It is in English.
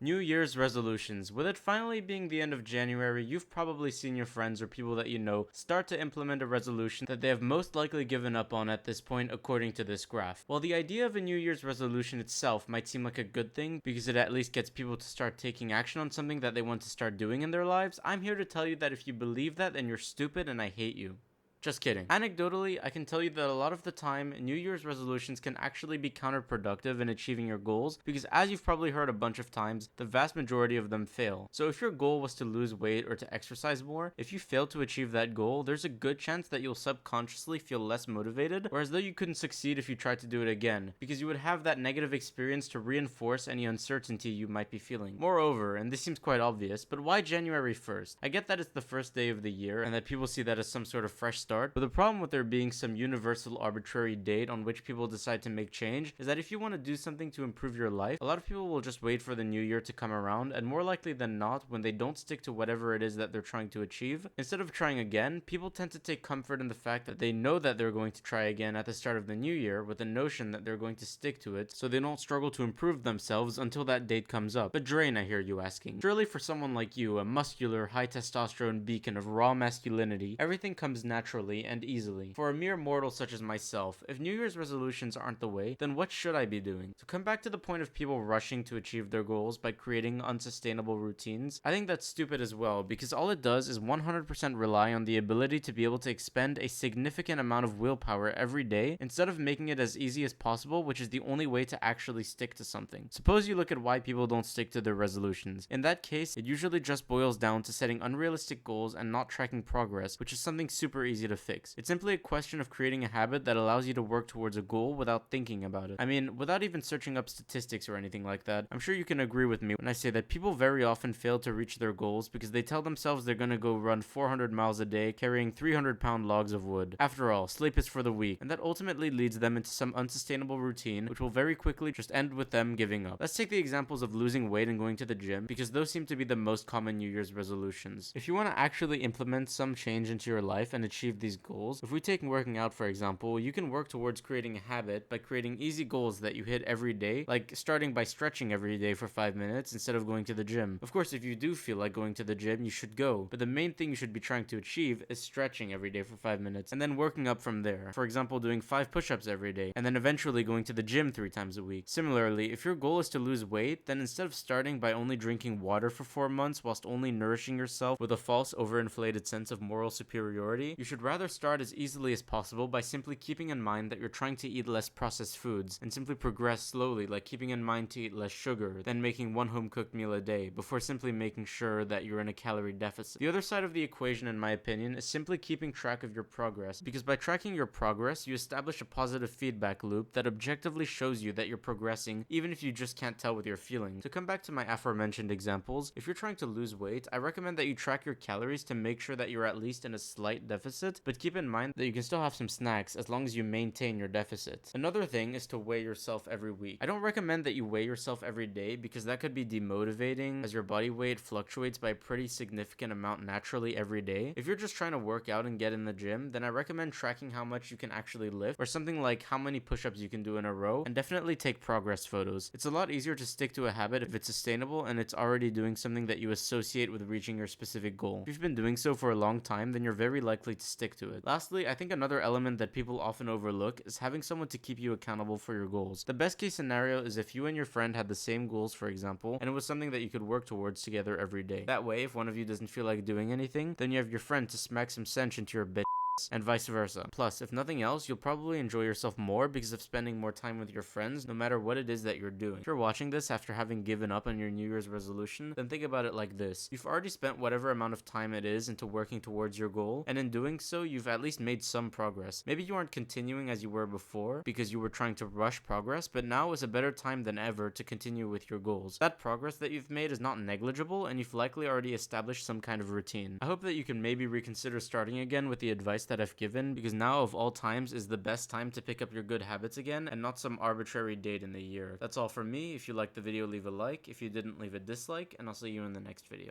New Year's resolutions. With it finally being the end of January, you've probably seen your friends or people that you know start to implement a resolution that they have most likely given up on at this point, according to this graph. While the idea of a New Year's resolution itself might seem like a good thing because it at least gets people to start taking action on something that they want to start doing in their lives, I'm here to tell you that if you believe that, then you're stupid and I hate you. Just kidding. Anecdotally, I can tell you that a lot of the time, New Year's resolutions can actually be counterproductive in achieving your goals because, as you've probably heard a bunch of times, the vast majority of them fail. So if your goal was to lose weight or to exercise more, if you fail to achieve that goal, there's a good chance that you'll subconsciously feel less motivated or as though you couldn't succeed if you tried to do it again, because you would have that negative experience to reinforce any uncertainty you might be feeling. Moreover, and this seems quite obvious, but why January 1st? I get that it's the first day of the year and that people see that as some sort of fresh start, but the problem with there being some universal arbitrary date on which people decide to make change is that if you want to do something to improve your life, a lot of people will just wait for the new year to come around, and more likely than not, when they don't stick to whatever it is that they're trying to achieve, instead of trying again, people tend to take comfort in the fact that they know that they're going to try again at the start of the new year with the notion that they're going to stick to it, so they don't struggle to improve themselves until that date comes up. But Drain, I hear you asking. Surely for someone like you, a muscular, high testosterone beacon of raw masculinity, everything comes naturally and easily. For a mere mortal such as myself, if New Year's resolutions aren't the way, then what should I be doing? To come back to the point of people rushing to achieve their goals by creating unsustainable routines, I think that's stupid as well, because all it does is 100% rely on the ability to be able to expend a significant amount of willpower every day instead of making it as easy as possible, which is the only way to actually stick to something. Suppose you look at why people don't stick to their resolutions. In that case, it usually just boils down to setting unrealistic goals and not tracking progress, which is something super easy to fix. It's simply a question of creating a habit that allows you to work towards a goal without thinking about it. I mean, without even searching up statistics or anything like that, I'm sure you can agree with me when I say that people very often fail to reach their goals because they tell themselves they're gonna go run 400 miles a day carrying 300-pound logs of wood. After all, sleep is for the weak, and that ultimately leads them into some unsustainable routine which will very quickly just end with them giving up. Let's take the examples of losing weight and going to the gym because those seem to be the most common New Year's resolutions. If you want to actually implement some change into your life and achieve these goals, if we take working out for example, you can work towards creating a habit by creating easy goals that you hit every day, like starting by stretching every day for 5 minutes instead of going to the gym. Of course, if you do feel like going to the gym, you should go, but the main thing you should be trying to achieve is stretching every day for 5 minutes and then working up from there. For example, doing 5 push-ups every day and then eventually going to the gym 3 times a week. Similarly, if your goal is to lose weight, then instead of starting by only drinking water for 4 months whilst only nourishing yourself with a false overinflated sense of moral superiority, you should rather start as easily as possible by simply keeping in mind that you're trying to eat less processed foods and simply progress slowly, like keeping in mind to eat less sugar, then making one home cooked meal a day before simply making sure that you're in a calorie deficit. The other side of the equation, in my opinion, is simply keeping track of your progress, because by tracking your progress, you establish a positive feedback loop that objectively shows you that you're progressing even if you just can't tell with your feelings. To come back to my aforementioned examples, if you're trying to lose weight, I recommend that you track your calories to make sure that you're at least in a slight deficit, but keep in mind that you can still have some snacks as long as you maintain your deficit. Another thing is to weigh yourself every week. I don't recommend that you weigh yourself every day because that could be demotivating as your body weight fluctuates by a pretty significant amount naturally every day. If you're just trying to work out and get in the gym, then I recommend tracking how much you can actually lift, or something like how many push-ups you can do in a row, and definitely take progress photos. It's a lot easier to stick to a habit if it's sustainable and it's already doing something that you associate with reaching your specific goal. If you've been doing so for a long time, then you're very likely to stick to it. Lastly, I think another element that people often overlook is having someone to keep you accountable for your goals. The best case scenario is if you and your friend had the same goals, for example, and it was something that you could work towards together every day. That way, if one of you doesn't feel like doing anything, then you have your friend to smack some sense into your bitch, and vice versa. Plus, if nothing else, you'll probably enjoy yourself more because of spending more time with your friends, no matter what it is that you're doing. If you're watching this after having given up on your New Year's resolution, then think about it like this. You've already spent whatever amount of time it is into working towards your goal, and in doing so, you've at least made some progress. Maybe you aren't continuing as you were before because you were trying to rush progress, but now is a better time than ever to continue with your goals. That progress that you've made is not negligible, and you've likely already established some kind of routine. I hope that you can maybe reconsider starting again with the advice that I've given, because now of all times is the best time to pick up your good habits again and not some arbitrary date in the year. That's all from me. If you liked the video, leave a like. If you didn't, leave a dislike, and I'll see you in the next video.